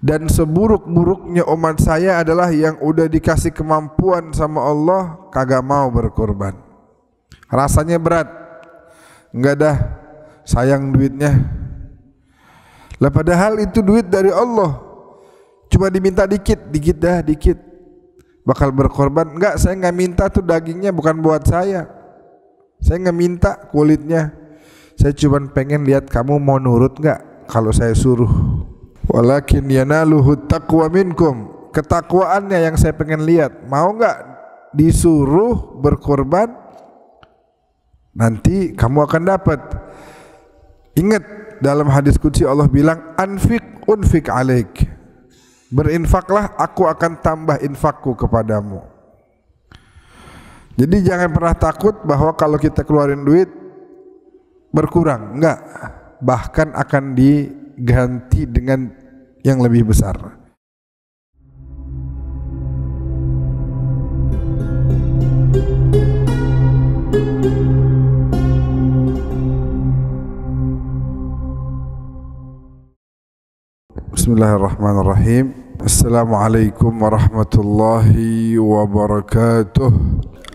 Dan seburuk-buruknya umat saya adalah yang udah dikasih kemampuan sama Allah kagak mau berkorban. Rasanya berat. Enggak dah, sayang duitnya. Lah padahal itu duit dari Allah. Cuma diminta dikit dah, dikit. Bakal berkorban. Enggak, saya enggak minta tuh dagingnya bukan buat saya. Saya enggak minta kulitnya. Saya cuma pengen lihat kamu mau nurut enggak kalau saya suruh. Walakin yanaluhu taqwa minkum. Ketakwaannya yang saya pengen lihat. Mau enggak disuruh berkorban? Nanti kamu akan dapat. Ingat dalam hadis qudsi Allah bilang anfik unfik alaik. Berinfaklah, aku akan tambah infakku kepadamu. Jadi jangan pernah takut bahwa kalau kita keluarin duit berkurang. Enggak, bahkan akan diganti dengan yang lebih besar. Bismillahirrahmanirrahim. Assalamualaikum warahmatullahi wabarakatuh.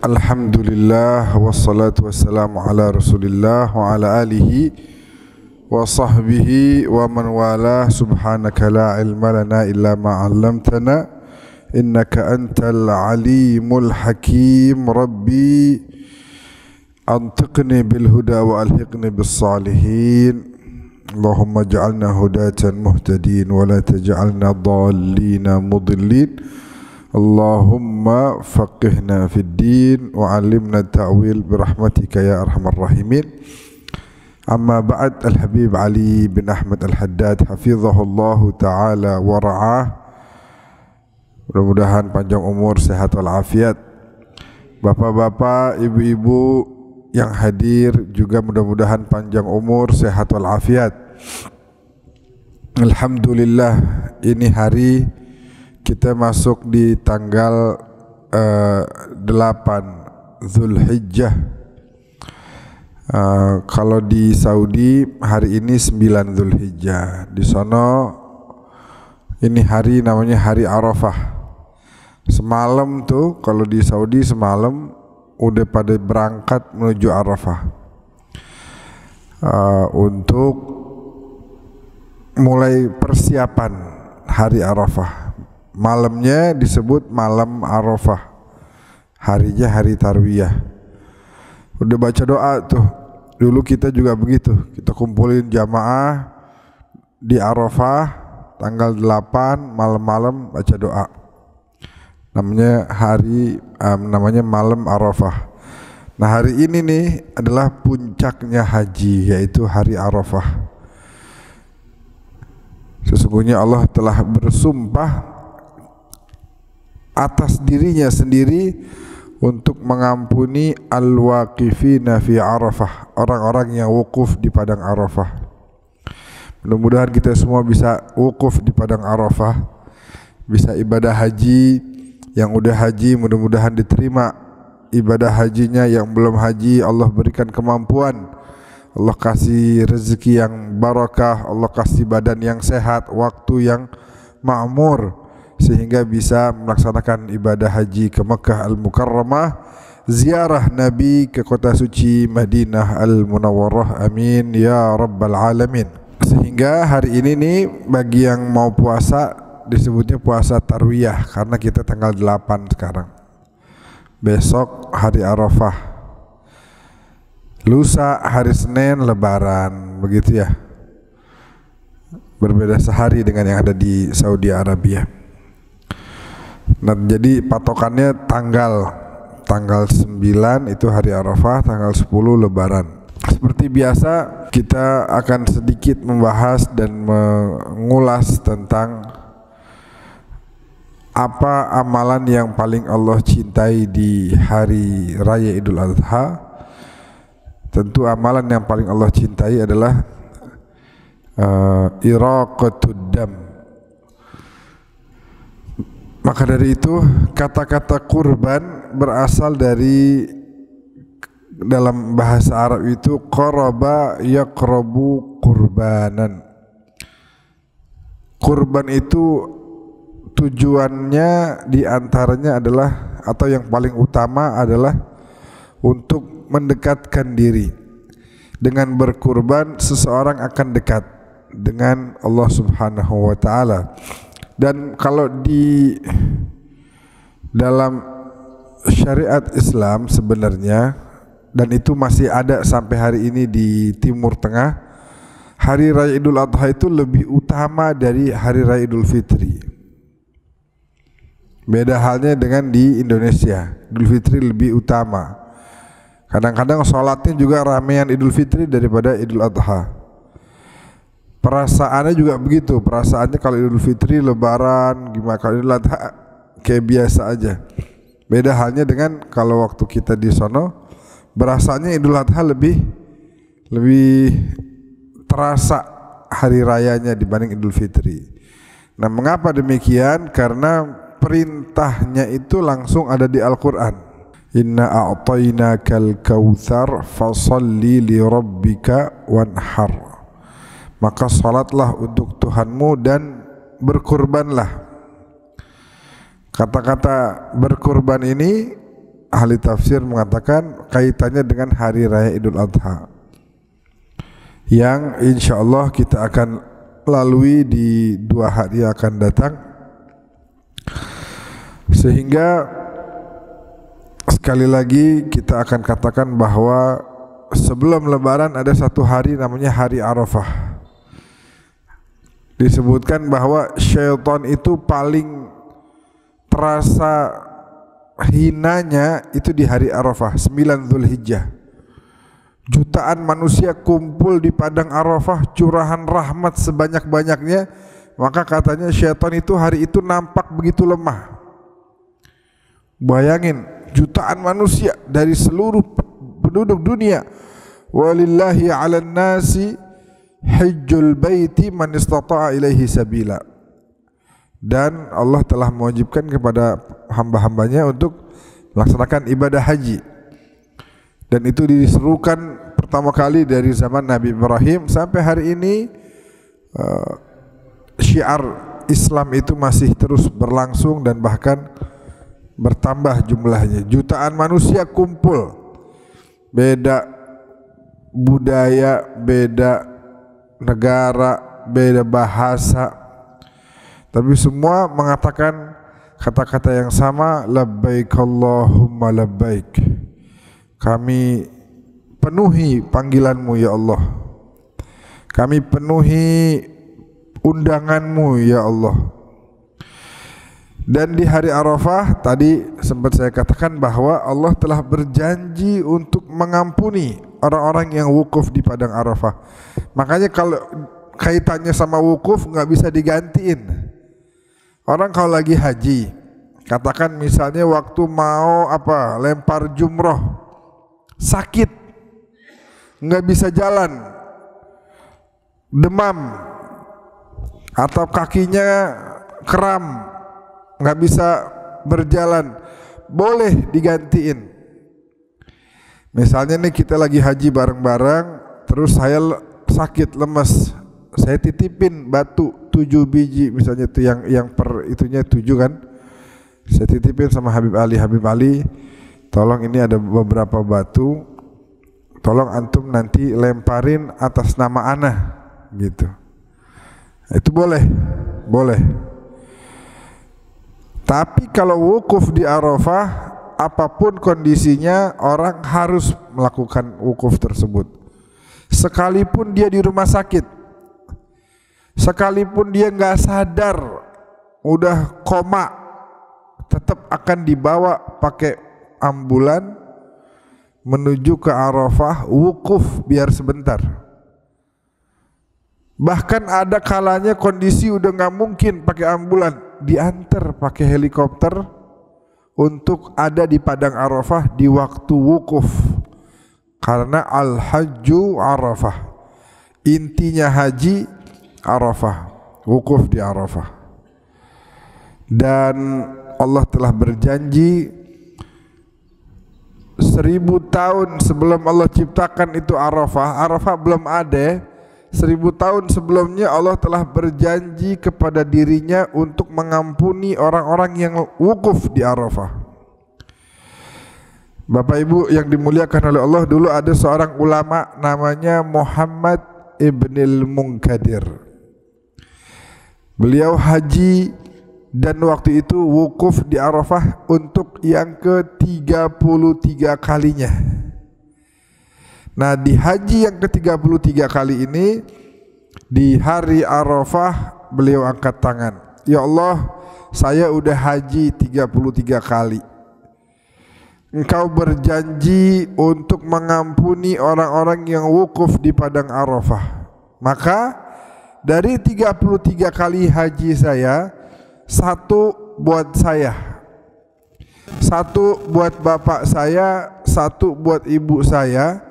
Alhamdulillah wassalatu wassalamu ala Rasulillah wa ala alihi wa sahbihi wa man wala. Subhanaka la ilma lana illa ma 'allamtana innaka antal alimul hakim. Rabbi antiqni bil huda wa alhiqni bis salihin. Allahumma ja'alna hudatan muhtadin wa la taj'alna dhallina mudillin. Allahumma faqihna fid din wa 'allimna ta'wil birahmatika ya arhamar rahimin. Amma ba'd. Al-Habib Ali bin Ahmad Al-Haddad hafizahullahu ta'ala wa ra'ah. Mudah-mudahan panjang umur, sehat walafiat. Bapak-bapak, ibu-ibu yang hadir juga mudah-mudahan panjang umur, sehat walafiat. Alhamdulillah, ini hari kita masuk di tanggal 8 Zulhijjah. Kalau di Saudi hari ini 9 Zulhijjah. Di sono ini hari namanya hari Arafah. Semalam tuh kalau di Saudi semalam udah pada berangkat menuju Arafah untuk mulai persiapan hari Arafah. Malamnya disebut malam Arafah, harinya hari Tarwiyah. Udah baca doa tuh. Dulu kita juga begitu, kita kumpulin jamaah di Arafah tanggal 8 malam-malam baca doa. Namanya malam Arafah. Nah, hari ini nih adalah puncaknya haji, yaitu hari Arafah. Sesungguhnya Allah telah bersumpah atas dirinya sendiri untuk mengampuni al-waqifina fi Arafah, orang-orang yang wukuf di padang Arafah. Mudah-mudahan kita semua bisa wukuf di padang Arafah, bisa ibadah haji. Yang udah haji mudah-mudahan diterima ibadah hajinya. Yang belum haji Allah berikan kemampuan, Allah kasih rezeki yang barakah, Allah kasih badan yang sehat, waktu yang makmur, sehingga bisa melaksanakan ibadah haji ke Mekah Al-Mukarramah, ziarah Nabi ke kota suci Madinah Al-Munawwarah. Amin ya rabbal alamin. Sehingga hari ini nih bagi yang mau puasa disebutnya puasa Tarwiyah karena kita tanggal 8 sekarang. Besok hari Arafah, lusa hari Senin Lebaran, begitu ya. Berbeda sehari dengan yang ada di Saudi Arabia. Nah, jadi patokannya tanggal 9 itu hari Arafah, tanggal 10 Lebaran. Seperti biasa kita akan sedikit membahas dan mengulas tentang apa amalan yang paling Allah cintai di hari Raya Idul Adha. Tentu amalan yang paling Allah cintai adalah iraqatud dam. Maka dari itu kata-kata kurban berasal dari, dalam bahasa Arab itu qaraba yaqrabu qurbanan. kurban itu tujuannya diantaranya adalah, atau yang paling utama adalah untuk mendekatkan diri. Dengan berkurban seseorang akan dekat dengan Allah Subhanahu wa taala. Dan kalau di dalam syariat Islam sebenarnya, dan itu masih ada sampai hari ini di Timur Tengah, hari raya Idul Adha itu lebih utama dari hari raya Idul Fitri. Beda halnya dengan di Indonesia, Idul Fitri lebih utama. Kadang-kadang sholatnya juga ramean Idul Fitri daripada Idul Adha. Perasaannya juga begitu, perasaannya kalau Idul Fitri Lebaran gimana, kalau Idul Adha kayak biasa aja. Beda halnya dengan kalau waktu kita di sono, berasanya Idul Adha lebih terasa hari rayanya dibanding Idul Fitri. Nah, mengapa demikian? Karena perintahnya itu langsung ada di Al-Quran. Inna a'tainakal kautsar fasalli li rabbika wanhar. Maka salatlah untuk Tuhanmu dan berkurbanlah. Kata-kata berkurban ini ahli tafsir mengatakan kaitannya dengan hari raya Idul Adha, yang insya Allah kita akan lalui di 2 hari yang akan datang. Sehingga sekali lagi kita akan katakan bahwa sebelum Lebaran ada satu hari namanya hari Arafah. Disebutkan bahwa syaitan itu paling terasa hinanya itu di hari Arafah, 9 Zulhijjah. Jutaan manusia kumpul di padang Arafah, curahan rahmat sebanyak-banyaknya, maka katanya syaitan itu hari itu nampak begitu lemah. Bayangin, jutaan manusia dari seluruh penduduk dunia. Walillahi 'alan nasi hajjul baiti man istata'a ilaihi sabila. Dan Allah telah mewajibkan kepada hamba-hambanya untuk melaksanakan ibadah haji. Dan itu diserukan pertama kali dari zaman Nabi Ibrahim sampai hari ini. Syiar Islam itu masih terus berlangsung dan bahkan bertambah jumlahnya. Jutaan manusia kumpul, beda budaya, beda negara, beda bahasa, tapi semua mengatakan kata-kata yang sama, labbaik Allahumma labbaik. Kami penuhi panggilanmu ya Allah, kami penuhi undanganmu ya Allah. Dan di hari Arafah tadi sempat saya katakan bahwa Allah telah berjanji untuk mengampuni orang-orang yang wukuf di padang Arafah. Makanya kalau kaitannya sama wukuf nggak bisa digantiin. Orang kalau lagi haji, katakan misalnya waktu mau lempar jumroh, sakit, nggak bisa jalan, demam, atau kakinya kram, nggak bisa berjalan, boleh digantiin. Misalnya nih kita lagi haji bareng-bareng, terus saya sakit, lemes, saya titipin batu 7 biji misalnya, itu yang per itunya 7 kan, saya titipin sama Habib Ali, tolong ini ada beberapa batu, tolong antum nanti lemparin atas nama ana gitu. Itu boleh. Tapi kalau wukuf di Arafah, apapun kondisinya orang harus melakukan wukuf tersebut. Sekalipun dia di rumah sakit, sekalipun dia nggak sadar, udah koma, tetap akan dibawa pakai ambulan menuju ke Arafah, wukuf biar sebentar. Bahkan ada kalanya kondisi udah nggak mungkin pakai ambulan, diantar pakai helikopter untuk ada di padang Arafah di waktu wukuf. Karena al-hajju Arafah, intinya haji Arafah, wukuf di Arafah. Dan Allah telah berjanji 1000 tahun sebelum Allah ciptakan itu Arafah belum ada, 1000 tahun sebelumnya Allah telah berjanji kepada dirinya untuk mengampuni orang-orang yang wukuf di Arafah. Bapak Ibu yang dimuliakan oleh Allah, dulu ada seorang ulama namanya Muhammad Ibnul Munkadir. Beliau haji dan waktu itu wukuf di Arafah untuk yang ke-33 kalinya. Nah, di haji yang ke-33 kali ini, di hari Arafah beliau angkat tangan, "Ya Allah, saya udah haji 33 kali. Engkau berjanji untuk mengampuni orang-orang yang wukuf di padang Arafah. Maka dari 33 kali haji saya, 1 buat saya, 1 buat bapak saya, 1 buat ibu saya.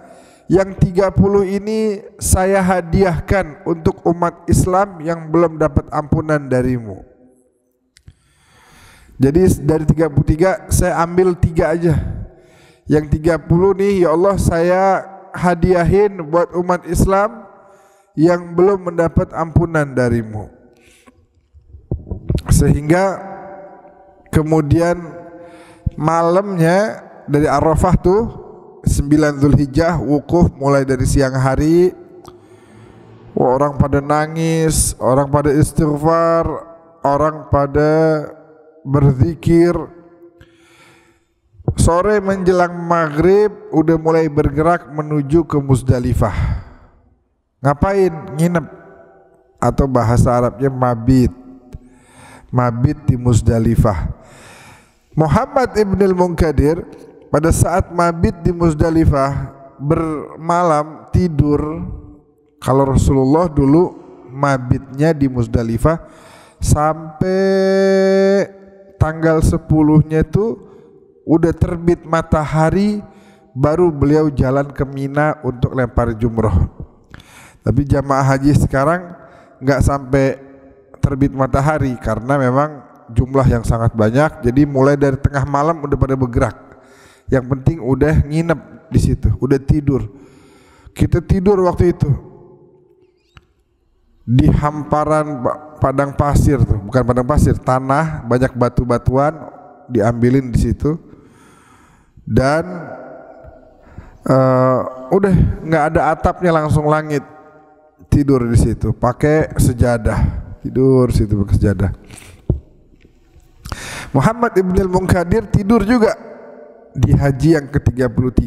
Yang 30 ini saya hadiahkan untuk umat Islam yang belum dapat ampunan darimu." Jadi dari 33 saya ambil 3 aja. Yang 30 nih, ya Allah, saya hadiahin buat umat Islam yang belum mendapat ampunan darimu. Sehingga kemudian malamnya dari Arafah tuh 9 Zulhijjah wukuf mulai dari siang hari. Orang pada nangis, orang pada istighfar, orang pada berzikir. Sore menjelang maghrib udah mulai bergerak menuju ke Musdalifah. Ngapain? Nginep, atau bahasa Arabnya mabit. Mabit di Musdalifah. Muhammad Ibnul Munkadir pada saat mabit di Musdalifah bermalam tidur. Kalau Rasulullah dulu mabitnya di Musdalifah sampai tanggal 10-nya itu udah terbit matahari, baru beliau jalan ke Mina untuk lempar jumroh. Tapi jamaah haji sekarang nggak sampai terbit matahari karena memang jumlah yang sangat banyak. Jadi mulai dari tengah malam udah pada bergerak. Yang penting udah nginep di situ, udah tidur. Kita tidur waktu itu di hamparan padang pasir tuh, bukan padang pasir, tanah, banyak batu-batuan diambilin di situ. Dan udah nggak ada atapnya, langsung langit. Tidur di situ pakai sejadah, tidur situ pakai sejadah. Muhammad Ibnul Munkadir tidur juga di haji yang ke-33.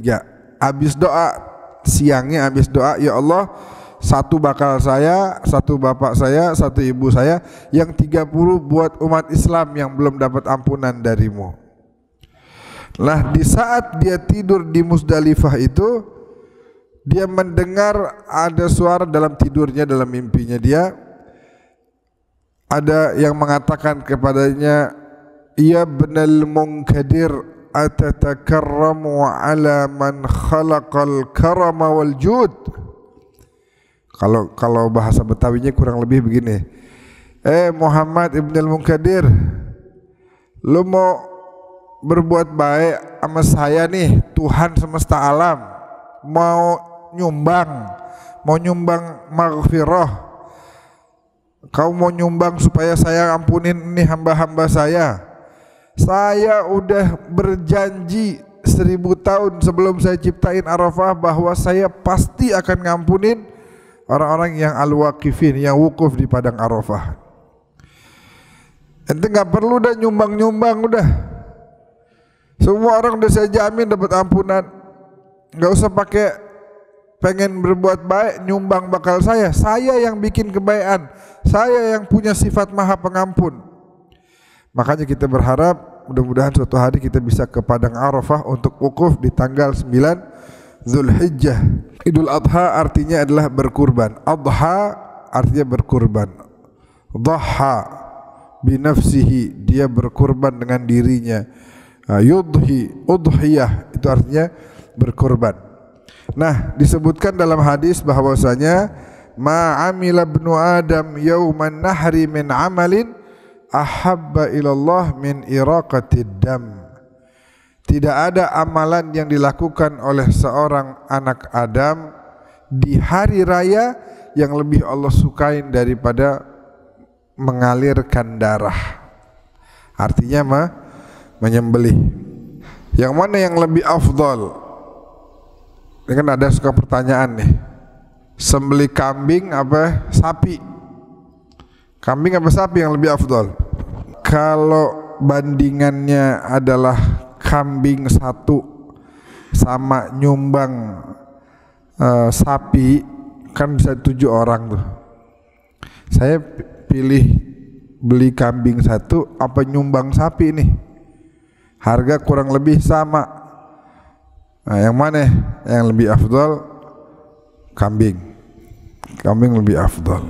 Habis doa siangnya, habis doa, ya Allah, 1 bakal saya, 1 bapak saya, 1 ibu saya, yang 30 buat umat Islam yang belum dapat ampunan darimu. Nah, di saat dia tidur di Musdalifah itu, dia mendengar ada suara dalam tidurnya, dalam mimpinya dia, ada yang mengatakan kepadanya, "Ya Ibnul Munkadir, atatakarramu ala man khalaqal karama wal jud." Kalau bahasa Betawinya kurang lebih begini, Muhammad Ibnul Munkadir, lu mau berbuat baik sama saya nih, Tuhan semesta alam, mau nyumbang maghfirah, kau mau nyumbang supaya saya ampunin ini hamba-hamba saya. Saya udah berjanji 1000 tahun sebelum saya ciptain Arafah bahwa saya pasti akan ngampunin orang-orang yang al-waqifin, yang wukuf di padang Arafah. Ente nggak perlu dah nyumbang-nyumbang, udah semua orang udah saya jamin dapat ampunan. Nggak usah pakai pengen berbuat baik nyumbang bakal saya yang bikin kebaikan, saya yang punya sifat maha pengampun. Makanya kita berharap mudah-mudahan suatu hari kita bisa ke padang Arafah untuk wukuf di tanggal 9 Zulhijjah. Idul Adha artinya adalah berkurban. Adha artinya berkurban. Dhaha binafsihi, dia berkurban dengan dirinya. Yudhi, udhiyah itu artinya berkurban. Nah, disebutkan dalam hadis bahwasanya ma amila ibnu adam yauman nahri min amalin ahabba ilallah min iraqatid dam. Tidak ada amalan yang dilakukan oleh seorang anak Adam di hari raya yang lebih Allah sukain daripada mengalirkan darah. Artinya menyembelih. Yang mana yang lebih afdal? Ini kan ada suka pertanyaan nih. Sembelih kambing apa sapi? Kambing apa sapi yang lebih afdal? Kalau bandingannya adalah kambing satu sama nyumbang sapi, kan bisa 7 orang tuh. Saya pilih beli kambing satu apa nyumbang sapi nih, harga kurang lebih sama. Nah, yang mana yang lebih afdal? Kambing lebih afdal.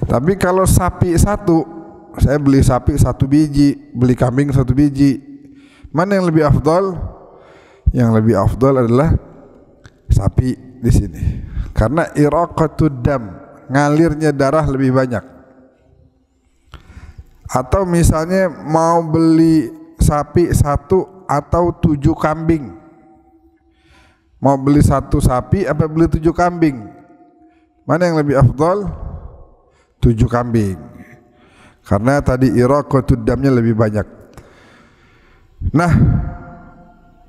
Tapi kalau sapi satu, saya beli sapi 1 biji, beli kambing 1 biji, mana yang lebih afdal? Yang lebih afdal adalah sapi di sini, karena iraqatud dam, ngalirnya darah lebih banyak. Atau misalnya mau beli sapi 1 atau 7 kambing, mau beli 1 sapi apa beli 7 kambing, mana yang lebih afdal? 7 kambing, karena tadi iraqatud damnya lebih banyak. Nah,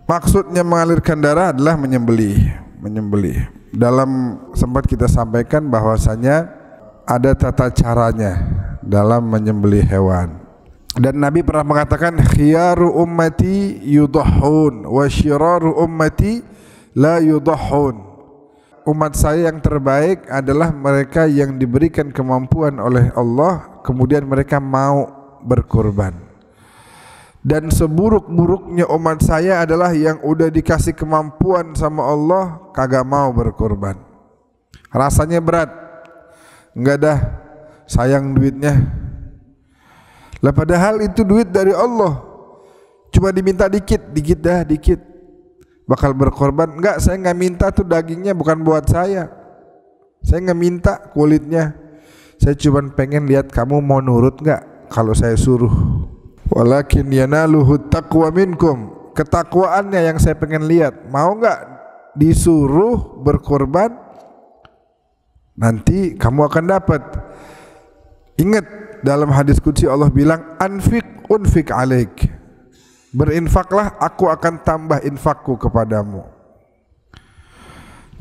maksudnya mengalirkan darah adalah menyembelih. Dalam sempat kita sampaikan bahwasanya ada tata caranya dalam menyembelih hewan. Dan Nabi pernah mengatakan, khiyaru ummati yudahhun wa syiraru ummati la yudahhun. Umat saya yang terbaik adalah mereka yang diberikan kemampuan oleh Allah, kemudian mereka mau berkorban. Dan seburuk-buruknya umat saya adalah yang udah dikasih kemampuan sama Allah kagak mau berkorban. Rasanya berat, enggak dah, sayang duitnya. Lah padahal itu duit dari Allah, cuma diminta dikit bakal berkorban. Enggak, saya enggak minta tuh dagingnya, bukan buat saya enggak minta kulitnya, saya cuma pengen lihat kamu mau nurut enggak kalau saya suruh. Walakin yanaluhu taqwa minkum, ketakwaannya yang saya pengen lihat. Mau enggak disuruh berkorban? Nanti kamu akan dapat. Ingat, dalam hadis qudsi Allah bilang, anfik unfik alaik, berinfaklah, aku akan tambah infakku kepadamu.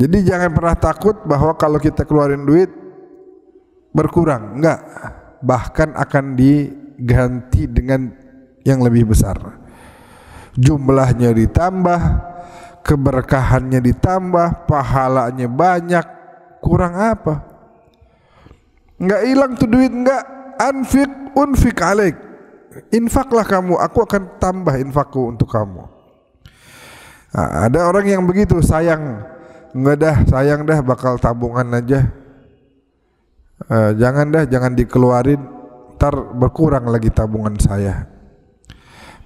Jadi jangan pernah takut bahwa kalau kita keluarin duit berkurang, enggak, bahkan akan diganti dengan yang lebih besar. Jumlahnya ditambah, keberkahannya ditambah, pahalanya banyak. Kurang apa? Enggak hilang tuh duit, enggak. Anfik unfik alaik, infaklah kamu, aku akan tambah infakku untuk kamu. Nah, ada orang yang begitu, sayang, enggak dah, sayang dah, bakal tabungan aja. Jangan dikeluarin, ntar berkurang lagi tabungan saya.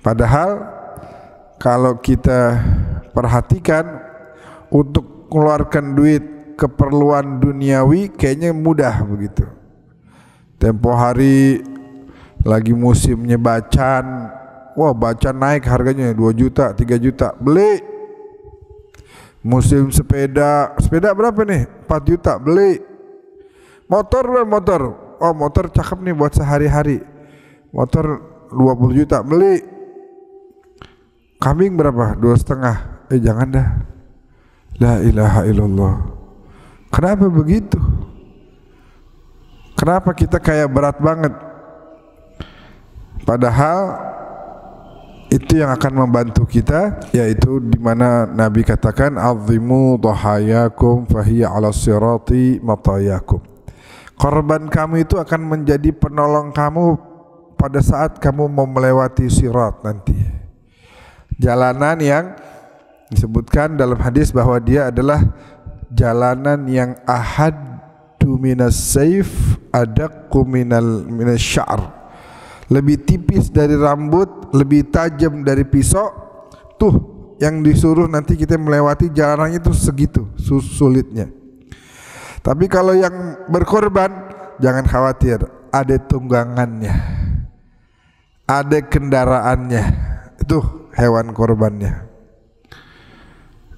Padahal kalau kita perhatikan, untuk mengeluarkan duit keperluan duniawi kayaknya mudah begitu. Tempo hari lagi musimnya bacan, wah bacan naik harganya 2 juta, 3 juta, beli. Musim sepeda berapa nih? 4 juta, beli. Motor, oh motor cakep nih buat sehari-hari, motor 20 juta, beli. Kambing berapa? 2,5. Jangan dah. La ilaha illallah. Kenapa begitu? Kenapa kita kayak berat banget? Padahal itu yang akan membantu kita, yaitu di mana Nabi katakan, azimu dhahayakum fahiya 'ala sirati matayakum. Korban kamu itu akan menjadi penolong kamu pada saat kamu mau melewati sirat nanti. Jalanan yang disebutkan dalam hadis bahwa dia adalah jalanan yang ahaddu minas sayf adaqqu minas sya'r, lebih tipis dari rambut, lebih tajam dari pisau. Tuh yang disuruh nanti kita melewati jalanannya itu segitu sulitnya. Tapi kalau yang berkorban, jangan khawatir, ada tunggangannya, ada kendaraannya, itu hewan korbannya.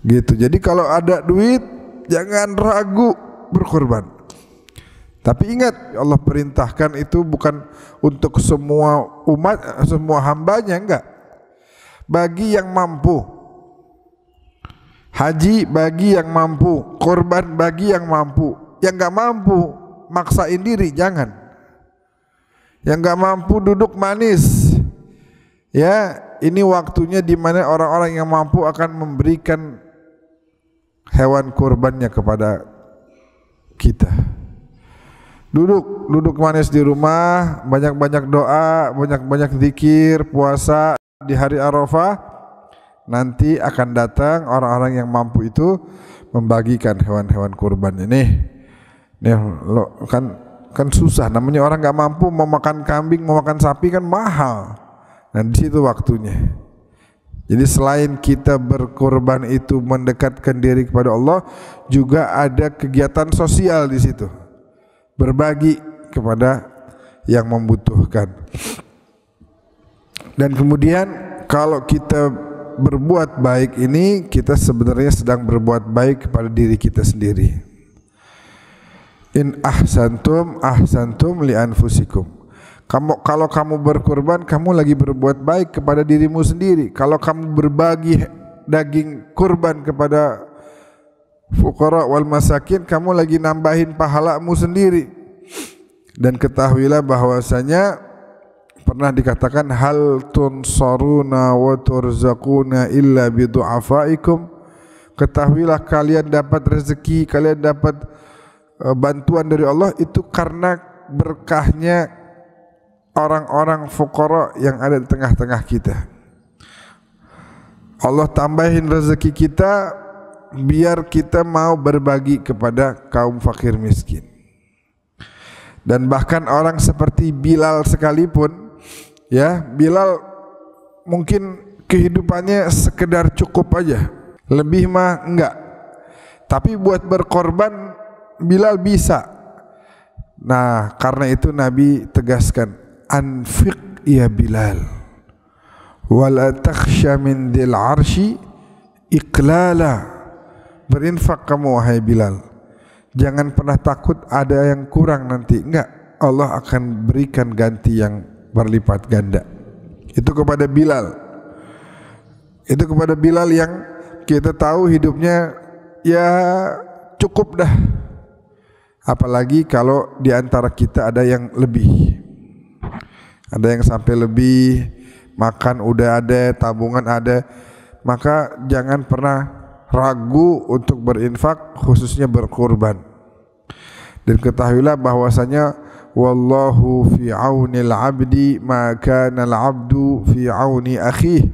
Gitu. Jadi kalau ada duit, jangan ragu berkorban. Tapi ingat, Allah perintahkan itu bukan untuk semua umat, semua hambanya, enggak. Bagi yang mampu. Haji bagi yang mampu, korban bagi yang mampu. Yang enggak mampu, maksain diri, jangan. Yang enggak mampu duduk manis. Ya, ini waktunya di mana orang-orang yang mampu akan memberikan hewan kurbannya kepada kita. Duduk manis di rumah, banyak-banyak doa, banyak-banyak zikir, puasa di hari Arafah. Nanti akan datang orang-orang yang mampu itu membagikan hewan-hewan kurban ini. Nih, kan susah. Namanya orang nggak mampu, mau makan kambing, mau makan sapi kan mahal. Nah di situ waktunya. Jadi selain kita berkorban itu mendekatkan diri kepada Allah, juga ada kegiatan sosial di situ. Berbagi kepada yang membutuhkan. Dan kemudian kalau kita berbuat baik ini, kita sebenarnya sedang berbuat baik kepada diri kita sendiri. In ahsantum ahsantum li anfusikum. Kalau kamu berkorban, kamu lagi berbuat baik kepada dirimu sendiri. Kalau kamu berbagi daging kurban kepada fuqara wal masakin, kamu lagi nambahin pahalamu sendiri. Dan ketahuilah bahwasanya pernah dikatakan hal tunsaruna wa turzaquna illa bidu'afaikum. Ketahuilah kalian dapat rezeki, kalian dapat bantuan dari Allah itu karena berkahnya orang-orang fuqara yang ada di tengah-tengah kita. Allah tambahin rezeki kita biar kita mau berbagi kepada kaum fakir miskin. Dan bahkan orang seperti Bilal sekalipun, ya, Bilal mungkin kehidupannya sekedar cukup aja, lebih mah enggak. Tapi buat berkorban Bilal bisa. Nah, karena itu Nabi tegaskan, anfiq ya Bilal, wala takhsha min dil arshi iqlala. Berinfak kamu wahai Bilal, jangan pernah takut ada yang kurang nanti. Enggak, Allah akan berikan ganti yang berlipat ganda. Itu kepada Bilal. Itu kepada Bilal yang kita tahu hidupnya ya cukup dah. Apalagi kalau di antara kita ada yang lebih. Ada yang sampai lebih, makan udah ada, tabungan ada. Maka jangan pernah ragu untuk berinfak, khususnya berkorban. Dan ketahuilah bahwasanya wallahu fi aunil abdi ma kana al abdu fi auni akhih.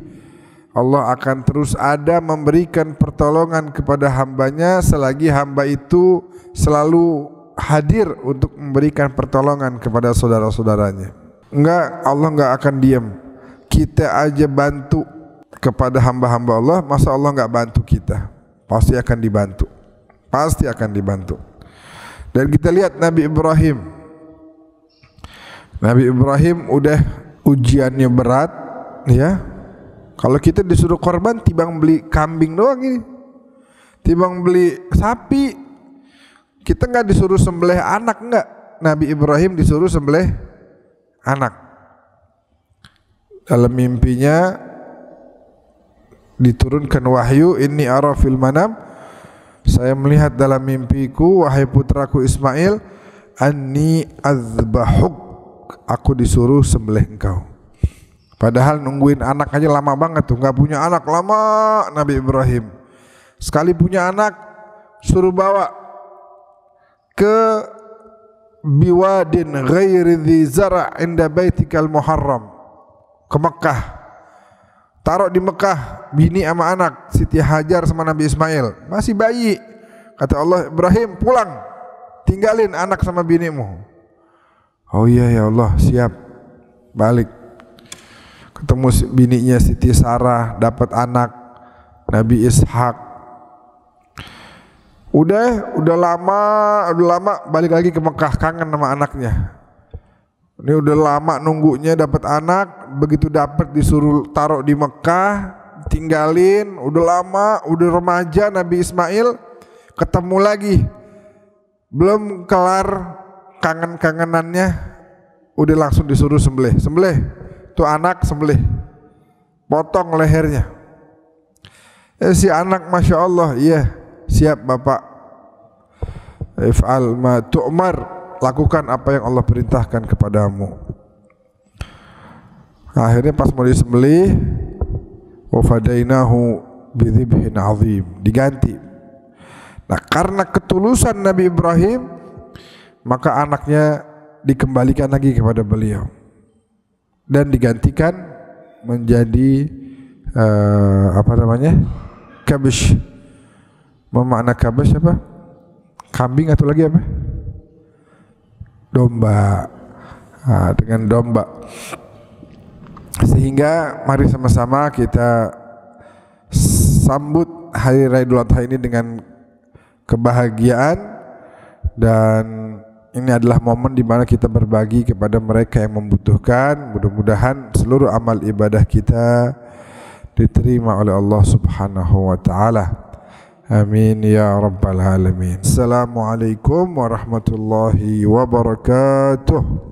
Allah akan terus ada memberikan pertolongan kepada hambanya selagi hamba itu selalu hadir untuk memberikan pertolongan kepada saudara-saudaranya. Enggak, Allah enggak akan diam. Kita aja bantu kepada hamba-hamba Allah, masa Allah enggak bantu kita? Pasti akan dibantu. Pasti akan dibantu. Dan kita lihat Nabi Ibrahim. Nabi Ibrahim udah ujiannya berat, ya. Kalau kita disuruh korban, timbang beli kambing doang ini, timbang beli sapi. Kita nggak disuruh sembelih anak, nggak. Nabi Ibrahim disuruh sembelih anak. Dalam mimpinya diturunkan wahyu, inni ara fil manam, saya melihat dalam mimpiku wahai putraku Ismail, anni azbahuk, aku disuruh sembelih engkau. Padahal nungguin anak aja lama banget tuh, nggak punya anak lama Nabi Ibrahim. Sekali punya anak suruh bawa ke biwadin ghairi dhi zara' inda baitikal muharram, ke Mekah. Taruh di Mekah bini sama anak, Siti Hajar sama Nabi Ismail masih bayi. Kata Allah, Ibrahim pulang, tinggalin anak sama binimu. Oh iya ya Allah, siap. Balik, ketemu bininya Siti Sarah, dapat anak Nabi Ishak. Udah lama balik lagi ke Mekah, kangen sama anaknya. Ini udah lama nunggunya dapat anak, begitu dapat disuruh taruh di Mekah, tinggalin, udah lama, udah remaja Nabi Ismail, ketemu lagi. Belum kelar kangen-kangenannya udah langsung disuruh sembelih. Sembelih tuh anak, sembelih, potong lehernya. Si anak Masya Allah, iya siap bapak. If'al ma tu'mar, lakukan apa yang Allah perintahkan kepadamu. Akhirnya pas mau disembelih, wa fadainahu bidzibhin azim, diganti. Nah, karena ketulusan Nabi Ibrahim, maka anaknya dikembalikan lagi kepada beliau dan digantikan menjadi kabish. Memakna kabish apa? Kambing atau lagi apa? Domba. Nah, dengan domba. Sehingga mari sama-sama kita sambut Hari Raya Idul Adha ini dengan kebahagiaan, dan ini adalah momen di mana kita berbagi kepada mereka yang membutuhkan. Mudah-mudahan seluruh amal ibadah kita diterima oleh Allah Subhanahu wa taala. Amin ya rabbal alamin. Assalamualaikum warahmatullahi wabarakatuh.